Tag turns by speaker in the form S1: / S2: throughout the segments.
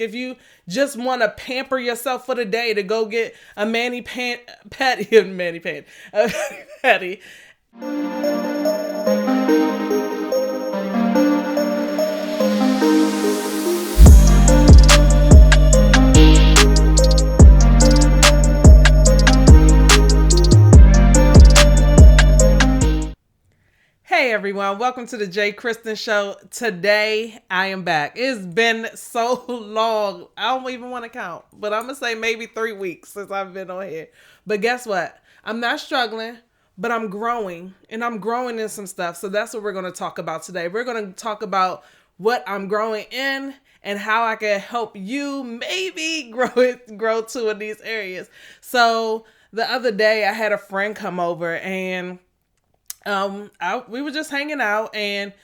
S1: If you just want to pamper yourself for the day to go get a patty. Hey everyone, welcome to the Christyn Show. Today I am back. It's been so long, I don't even want to count, but I'm gonna say maybe 3 weeks since I've been on here. But guess what? I'm not struggling, but I'm growing, and I'm growing in some stuff. So that's what we're gonna talk about today. We're gonna talk about what I'm growing in and how I can help you maybe grow too in these areas. So the other day I had a friend come over, and we were just hanging out, and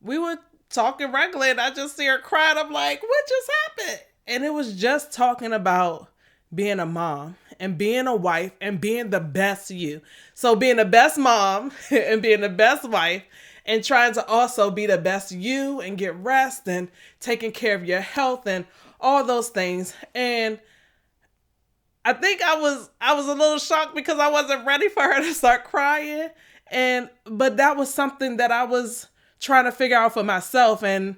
S1: we were talking regularly, and I just see her crying. I'm like, what just happened? And it was just talking about being a mom and being a wife and being the best you. So being the best mom and being the best wife and trying to also be the best you and get rest and taking care of your health and all those things. And I think I was a little shocked because I wasn't ready for her to start crying. But that was something that I was trying to figure out for myself. And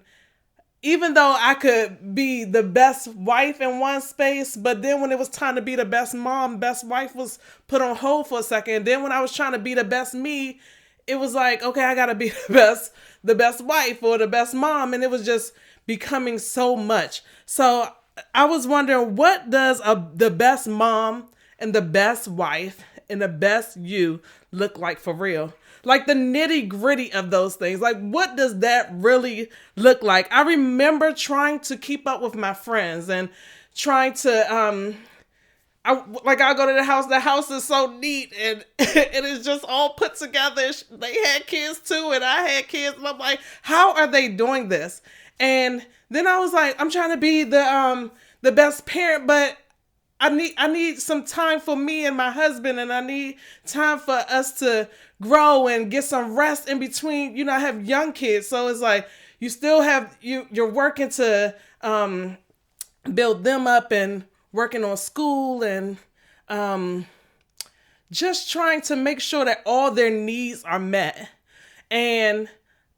S1: even though I could be the best wife in one space, but then when it was time to be the best mom, best wife was put on hold for a second. And then when I was trying to be the best me, it was like, okay, I gotta be the best wife or the best mom. And it was just becoming so much. So I was wondering, what does the best mom and the best wife and the best you look like for real? Like the nitty gritty of those things. Like, what does that really look like? I remember trying to keep up with my friends and trying to, I'll go to the house is so neat and it is just all put together. They had kids too, and I had kids, and I'm like, how are they doing this? And then I was like, I'm trying to be the best parent, but I need some time for me and my husband, and I need time for us to grow and get some rest in between. You know, I have young kids, so it's like you still have you're working to build them up and working on school and just trying to make sure that all their needs are met. And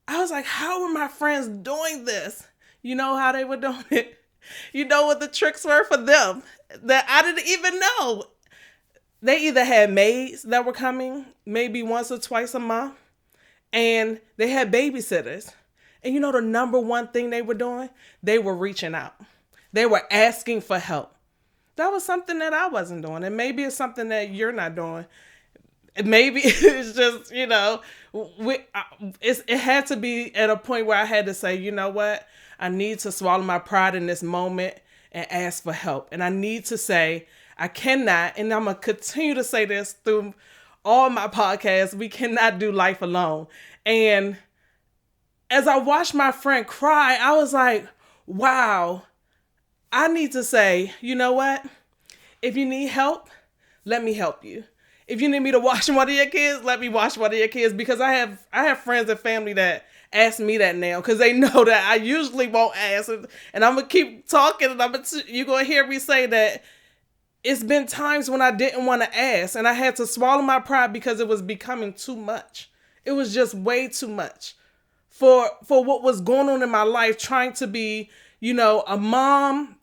S1: I was like, how are my friends doing this? You know how they were doing it? You know what the tricks were for them that I didn't even know? They either had maids that were coming maybe once or twice a month, and they had babysitters. And you know the number one thing they were doing? They were reaching out. They were asking for help. That was something that I wasn't doing. And maybe it's something that you're not doing. Maybe it's just, you know, it had to be at a point where I had to say, you know what? I need to swallow my pride in this moment and ask for help. And I need to say, I cannot, and I'm going to continue to say this through all my podcasts, we cannot do life alone. And as I watched my friend cry, I was like, wow, I need to say, you know what? If you need help, let me help you. If you need me to watch one of your kids, let me watch one of your kids, because I have friends and family that ask me that now because they know that I usually won't ask, and I'm gonna keep talking, and you're gonna hear me say that it's been times when I didn't want to ask, and I had to swallow my pride because it was becoming too much. It was just way too much for what was going on in my life, trying to be, you know, a mom,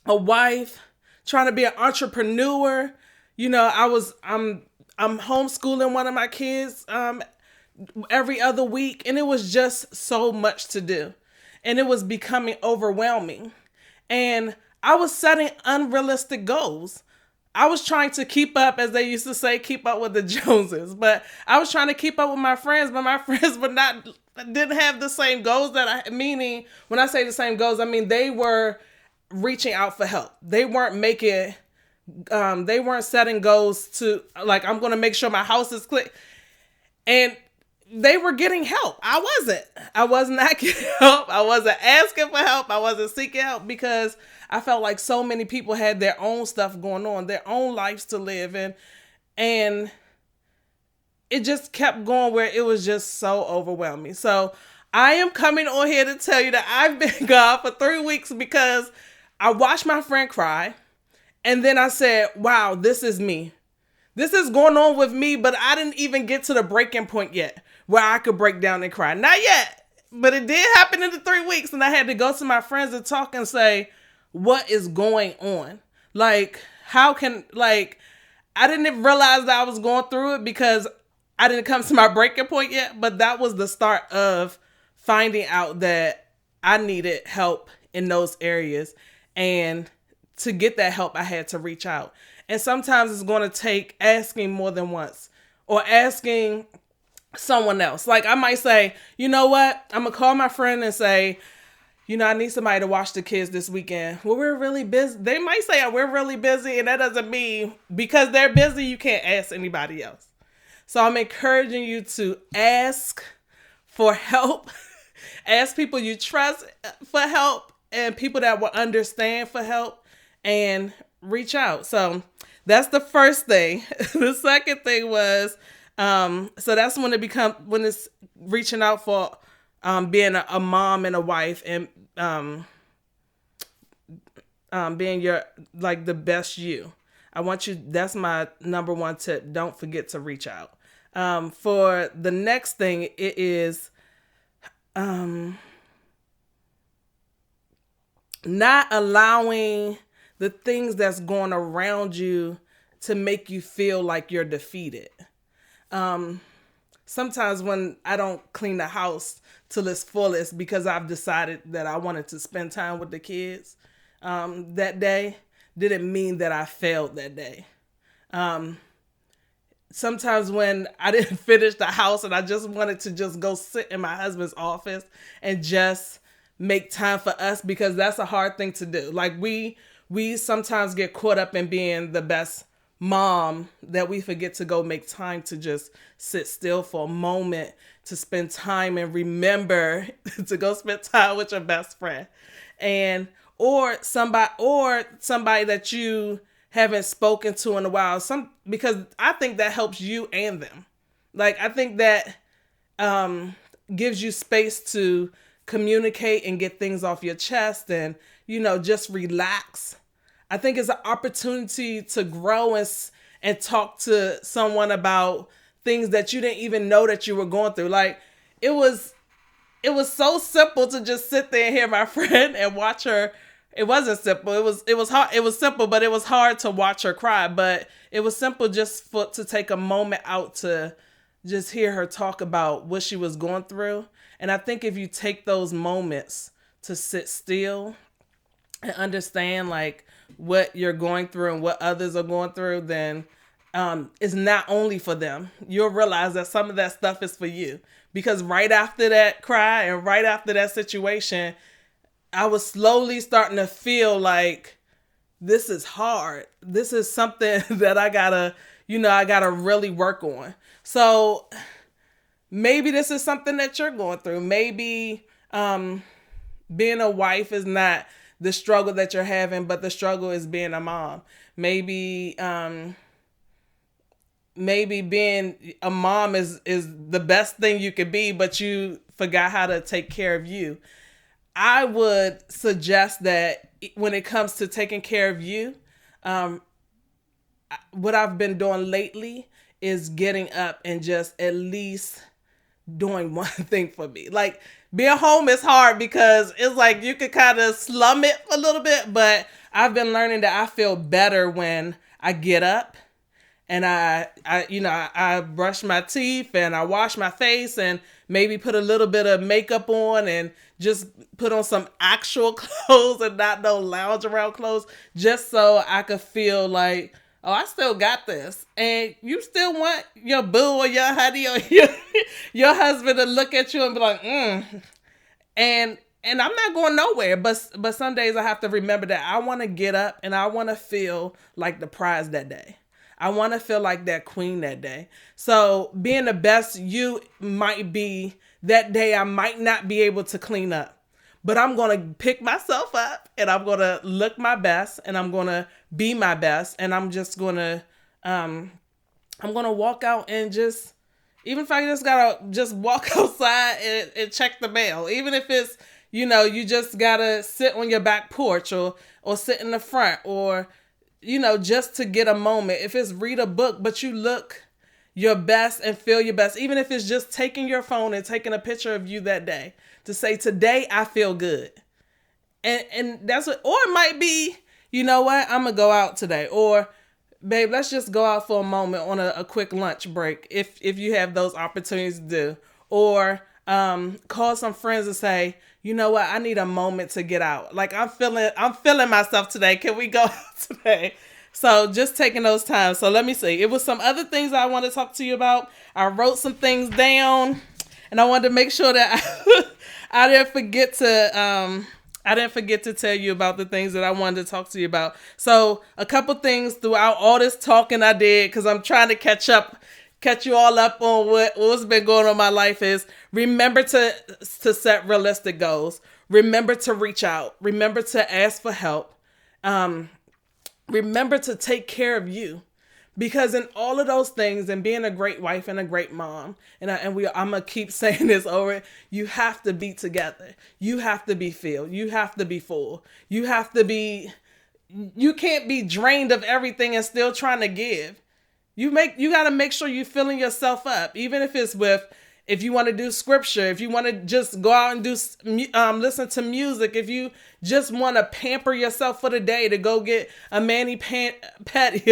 S1: a wife, trying to be an entrepreneur. You know, I'm homeschooling one of my kids every other week, and it was just so much to do, and it was becoming overwhelming. And I was setting unrealistic goals. I was trying to keep up, as they used to say, keep up with the Joneses. But I was trying to keep up with my friends, but my friends didn't have the same goals meaning when I say the same goals, I mean they were reaching out for help. They weren't they weren't setting goals to, like, I'm going to make sure my house is clean. And they were getting help. I was not getting help. I wasn't asking for help. I wasn't seeking help because I felt like so many people had their own stuff going on, their own lives to live in. And it just kept going where it was just so overwhelming. So I am coming on here to tell you that I've been gone for 3 weeks because I watched my friend cry. And then I said, wow, this is me. This is going on with me, but I didn't even get to the breaking point yet where I could break down and cry. Not yet, but it did happen in the 3 weeks. And I had to go to my friends and talk and say, what is going on? Like, how can, like, I didn't even realize that I was going through it because I didn't come to my breaking point yet. But that was the start of finding out that I needed help in those areas. And to get that help, I had to reach out. And sometimes it's going to take asking more than once or asking someone else. Like I might say, you know what? I'm going to call my friend and say, you know, I need somebody to watch the kids this weekend. Well, we're really busy. They might say, we're really busy. And that doesn't mean because they're busy, you can't ask anybody else. So I'm encouraging you to ask for help. Ask people you trust for help and people that will understand for help and reach out. So that's the first thing. The second thing was, so that's when when it's reaching out for being a mom and a wife and being your, like the best you. That's my number one tip. Don't forget to reach out. For the next thing, it is not allowing the things that's going around you to make you feel like you're defeated. Sometimes when I don't clean the house till its fullest because I've decided that I wanted to spend time with the kids that day, didn't mean that I failed that day. Sometimes when I didn't finish the house and I just wanted to just go sit in my husband's office and just make time for us, because that's a hard thing to do. Like we sometimes get caught up in being the best mom that we forget to go make time to just sit still for a moment, to spend time and remember to go spend time with your best friend and or somebody that you haven't spoken to in a while. Because I think that helps you and them. Like I think that gives you space to communicate and get things off your chest and, you know, just relax. I think it's an opportunity to grow and talk to someone about things that you didn't even know that you were going through. Like it was so simple to just sit there and hear my friend and watch her. It wasn't simple. It was hard. It was simple, but it was hard to watch her cry. But it was simple just to take a moment out to just hear her talk about what she was going through. And I think if you take those moments to sit still and understand like what you're going through and what others are going through, then it's not only for them. You'll realize that some of that stuff is for you. Because right after that cry and right after that situation, I was slowly starting to feel like this is hard. This is something that I gotta really work on. So maybe this is something that you're going through. Maybe being a wife is not the struggle that you're having, but the struggle is being a mom. Maybe being a mom is the best thing you could be, but you forgot how to take care of you. I would suggest that when it comes to taking care of you, what I've been doing lately is getting up and just at least doing one thing for me. Like being home is hard because it's like you could kind of slum it a little bit, but I've been learning that I feel better when I get up and I brush my teeth and I wash my face and maybe put a little bit of makeup on and just put on some actual clothes and not no lounge around clothes, just so I could feel like, oh, I still got this. And you still want your boo or your honey or your husband to look at you and be like, And I'm not going nowhere. But some days I have to remember that I want to get up and I want to feel like the prize that day. I want to feel like that queen that day. So being the best you might be that day, I might not be able to clean up. But I'm going to pick myself up and I'm going to look my best and I'm going to be my best. And I'm just going to, I'm going to walk out and just, even if I just got to just walk outside and check the mail, even if it's, you just got to sit on your back porch or or sit in the front, or, just to get a moment. If it's read a book, but you look your best and feel your best, even if it's just taking your phone and taking a picture of you that day to say, today I feel good. And that's what, or it might be, you know what, I'm going to go out today, or babe, let's just go out for a moment on a quick lunch break. If you have those opportunities to do, or call some friends and say, you know what, I need a moment to get out. Like I'm feeling myself today. Can we go out today? So just taking those times. So let me see. It was some other things I want to talk to you about. I wrote some things down, and I wanted to make sure that I didn't forget to tell you about the things that I wanted to talk to you about. So a couple things throughout all this talking I did, because I'm trying to catch you all up on what's been going on in my life, is remember to set realistic goals. Remember to reach out. Remember to ask for help. Remember to take care of you. Because in all of those things, and being a great wife and a great mom, I'm gonna keep saying this over, you have to be together. You have to be filled. You have to be full. You can't be drained of everything and still trying to give. You got to make sure you're filling yourself up, even if it's if you want to do scripture, if you want to just go out and do listen to music, if you just want to pamper yourself for the day, to go get a patty,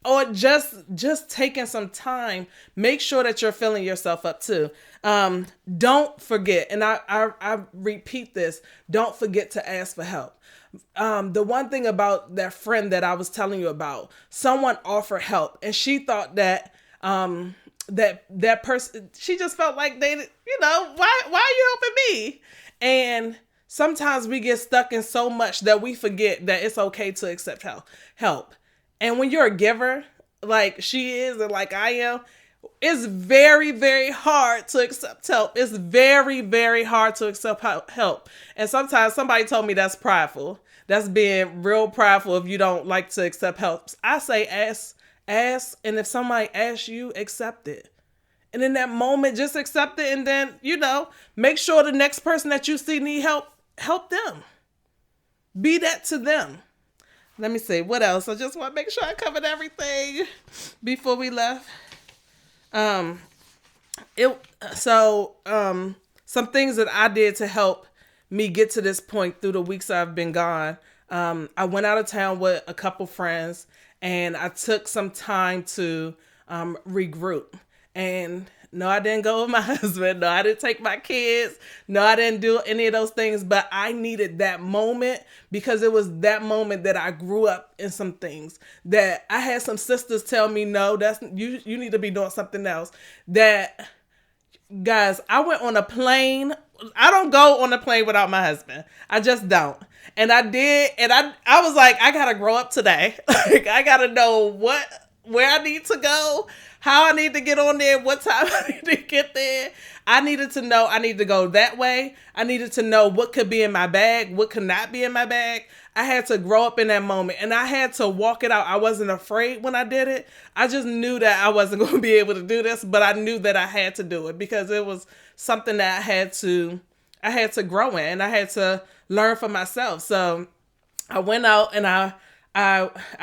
S1: or just taking some time, make sure that you're filling yourself up too. Don't forget, and I repeat this, don't forget to ask for help. The one thing about that friend that I was telling you about, someone offered help, and she thought that that person, she just felt like they, why are you helping me? And sometimes we get stuck in so much that we forget that it's okay to accept help. And when you're a giver, like she is, and like I am, it's very, very hard to accept help. It's very, very hard to accept help. And sometimes somebody told me that's prideful. That's being real prideful if you don't like to accept help. I say ask, and if somebody asks you, accept it. And in that moment, just accept it, and then, make sure the next person that you see need help them. Be that to them. Let me see, what else? I just want to make sure I covered everything before we left. Some things that I did to help me get to this point through the weeks I've been gone. I went out of town with a couple friends, and I took some time to regroup. And no, I didn't go with my husband. No, I didn't take my kids. No, I didn't do any of those things. But I needed that moment, because it was that moment that I grew up in some things that I had some sisters tell me, no, that's you need to be doing something else. That, guys, I went on a plane. I don't go on a plane without my husband. I just don't. And I did. And I was like, I got to grow up today. Like, I got to know where I need to go, how I need to get on there, what time I need to get there. I needed to know I need to go that way. I needed to know what could be in my bag, what could not be in my bag. I had to grow up in that moment, and I had to walk it out. I wasn't afraid when I did it. I just knew that I wasn't going to be able to do this, but I knew that I had to do it, because it was something that I had to grow in, and I had to learn for myself. So I went out, and I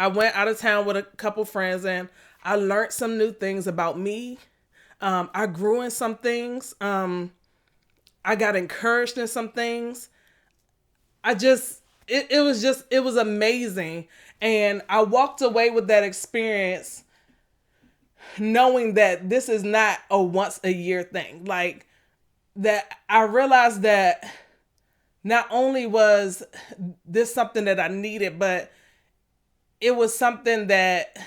S1: went out of town with a couple friends, and I learned some new things about me. I grew in some things. I got encouraged in some things. It was amazing. And I walked away with that experience knowing that this is not a once a year thing. Like, that I realized that not only was this something that I needed, but it was something that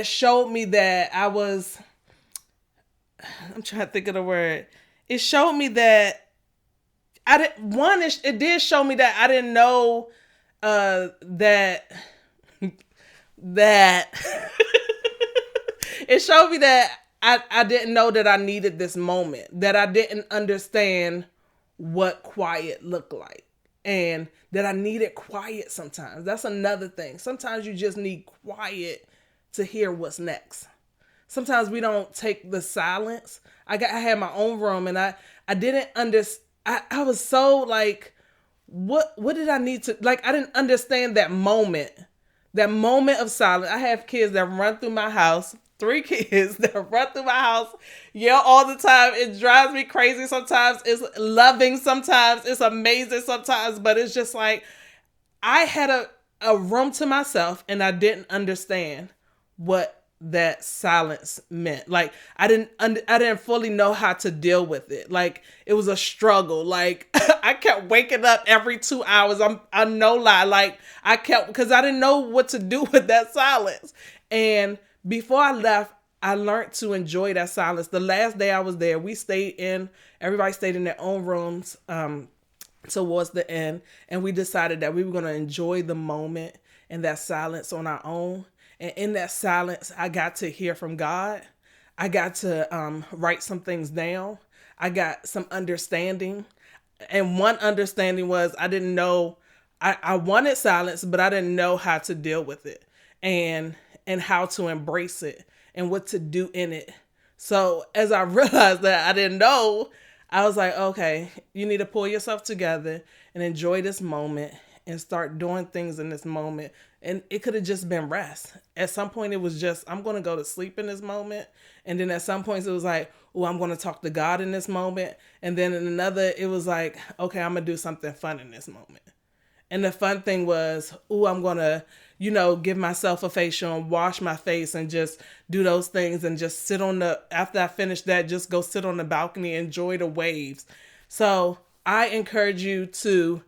S1: showed me that I'm trying to think of the word. It showed me that it did show me that I didn't know that it showed me that I didn't know that I needed this moment, that I didn't understand what quiet looked like, and that I needed quiet sometimes. That's another thing. Sometimes you just need quiet to hear what's next. Sometimes we don't take the silence. I had my own room, and I didn't understand. I was so like, what did I need to, like, I didn't understand that moment of silence. I have kids that run through my house, 3 kids that run through my house, yell all the time. It drives me crazy sometimes. It's loving sometimes. It's amazing sometimes. But it's just like, I had a room to myself and I didn't understand what that silence meant. Like, I didn't fully know how to deal with it. Like, it was a struggle. Like, I kept waking up every 2 hours. I'm no lie. Like, because I didn't know what to do with that silence. And before I left, I learned to enjoy that silence. The last day I was there, everybody stayed in their own rooms towards the end. And we decided that we were going to enjoy the moment and that silence on our own. And in that silence, I got to hear from God. I got to write some things down. I got some understanding. And one understanding was I didn't know, I wanted silence, but I didn't know how to deal with it and how to embrace it and what to do in it. So as I realized that I didn't know, I was like, okay, you need to pull yourself together and enjoy this moment and start doing things in this moment. And it could have just been rest. At some point, it was just, I'm going to go to sleep in this moment. And then at some points, it was like, oh, I'm going to talk to God in this moment. And then in another, it was like, okay, I'm going to do something fun in this moment. And the fun thing was, oh, I'm going to, give myself a facial and wash my face and just do those things and just sit after I finish that, just go sit on the balcony, enjoy the waves. So I encourage you to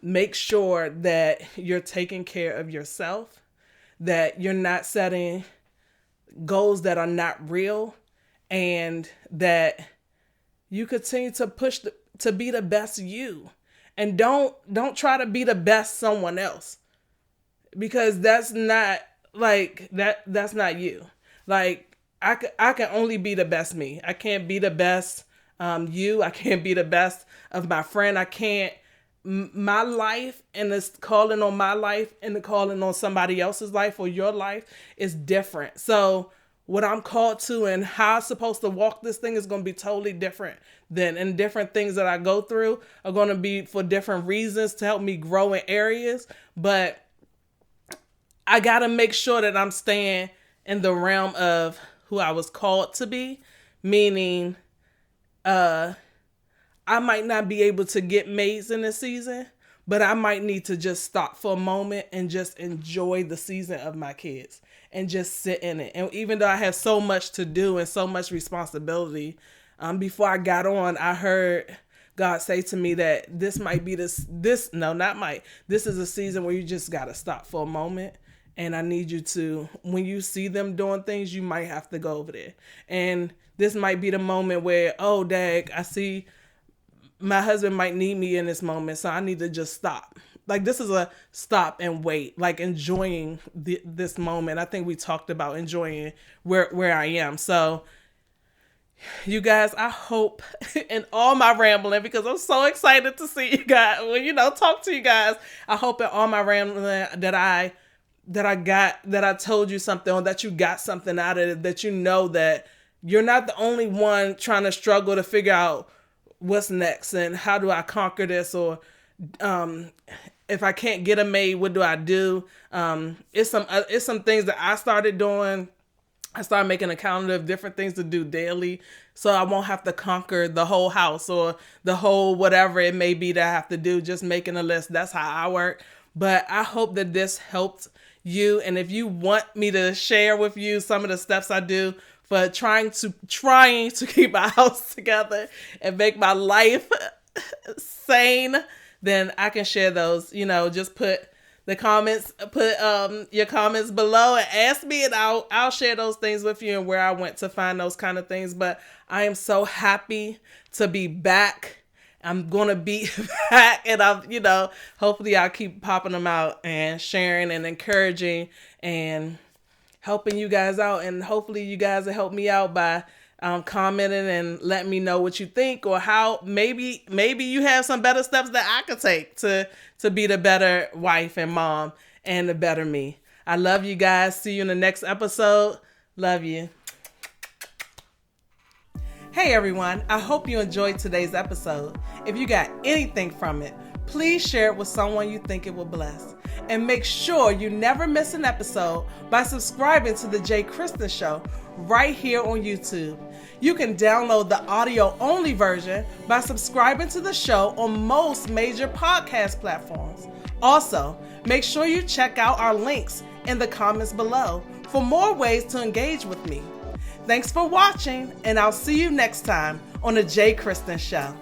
S1: make sure that you're taking care of yourself, that you're not setting goals that are not real, and that you continue to push to be the best you. And don't try to be the best someone else, because that's not that's not you. Like, I can only be the best me. I can't be the best you. I can't be the best of my friend. I can't. My life and this calling on my life and the calling on somebody else's life or your life is different. So what I'm called to and how I'm supposed to walk this thing is going to be totally different and different things that I go through are going to be for different reasons to help me grow in areas. But I got to make sure that I'm staying in the realm of who I was called to be, meaning, I might not be able to get maids in this season, but I might need to just stop for a moment and just enjoy the season of my kids and just sit in it. And even though I have so much to do and so much responsibility, before I got on, I heard God say to me that this is a season where you just got to stop for a moment. And I need you to, when you see them doing things, you might have to go over there. And this might be the moment where, oh, dag, I see my husband might need me in this moment, so I need to just stop. Like, this is a stop and wait, like enjoying this moment. I think we talked about enjoying where I am. So you guys, I hope in all my rambling, because I'm so excited to see you guys, talk to you guys. I hope in all my rambling that I told you something, or that you got something out of it, that you know that you're not the only one trying to struggle to figure out what's next and how do I conquer this, or if I can't get a maid, what do I do? It's some things that I started doing. I started making a calendar of different things to do daily, so I won't have to conquer the whole house or the whole whatever it may be that I have to do. Just making a list. That's how I work. But I hope that this helped you. And if you want me to share with you some of the steps I do for trying to keep my house together and make my life sane, then I can share those. Just put your comments below and ask me, and I'll share those things with you and where I went to find those kind of things. But I am so happy to be back. I'm going to be back, and hopefully I'll keep popping them out and sharing and encouraging and helping you guys out. And hopefully you guys will help me out by commenting and letting me know what you think, or how maybe you have some better steps that I could take to be the better wife and mom and the better me. I love you guys. See you in the next episode. Love you. Hey everyone, I hope you enjoyed today's episode. If you got anything from it, please share it with someone you think it will bless. And make sure you never miss an episode by subscribing to the Christyn Show right here on YouTube. You can download the audio-only version by subscribing to the show on most major podcast platforms. Also, make sure you check out our links in the comments below for more ways to engage with me. Thanks for watching, and I'll see you next time on the Christyn Show.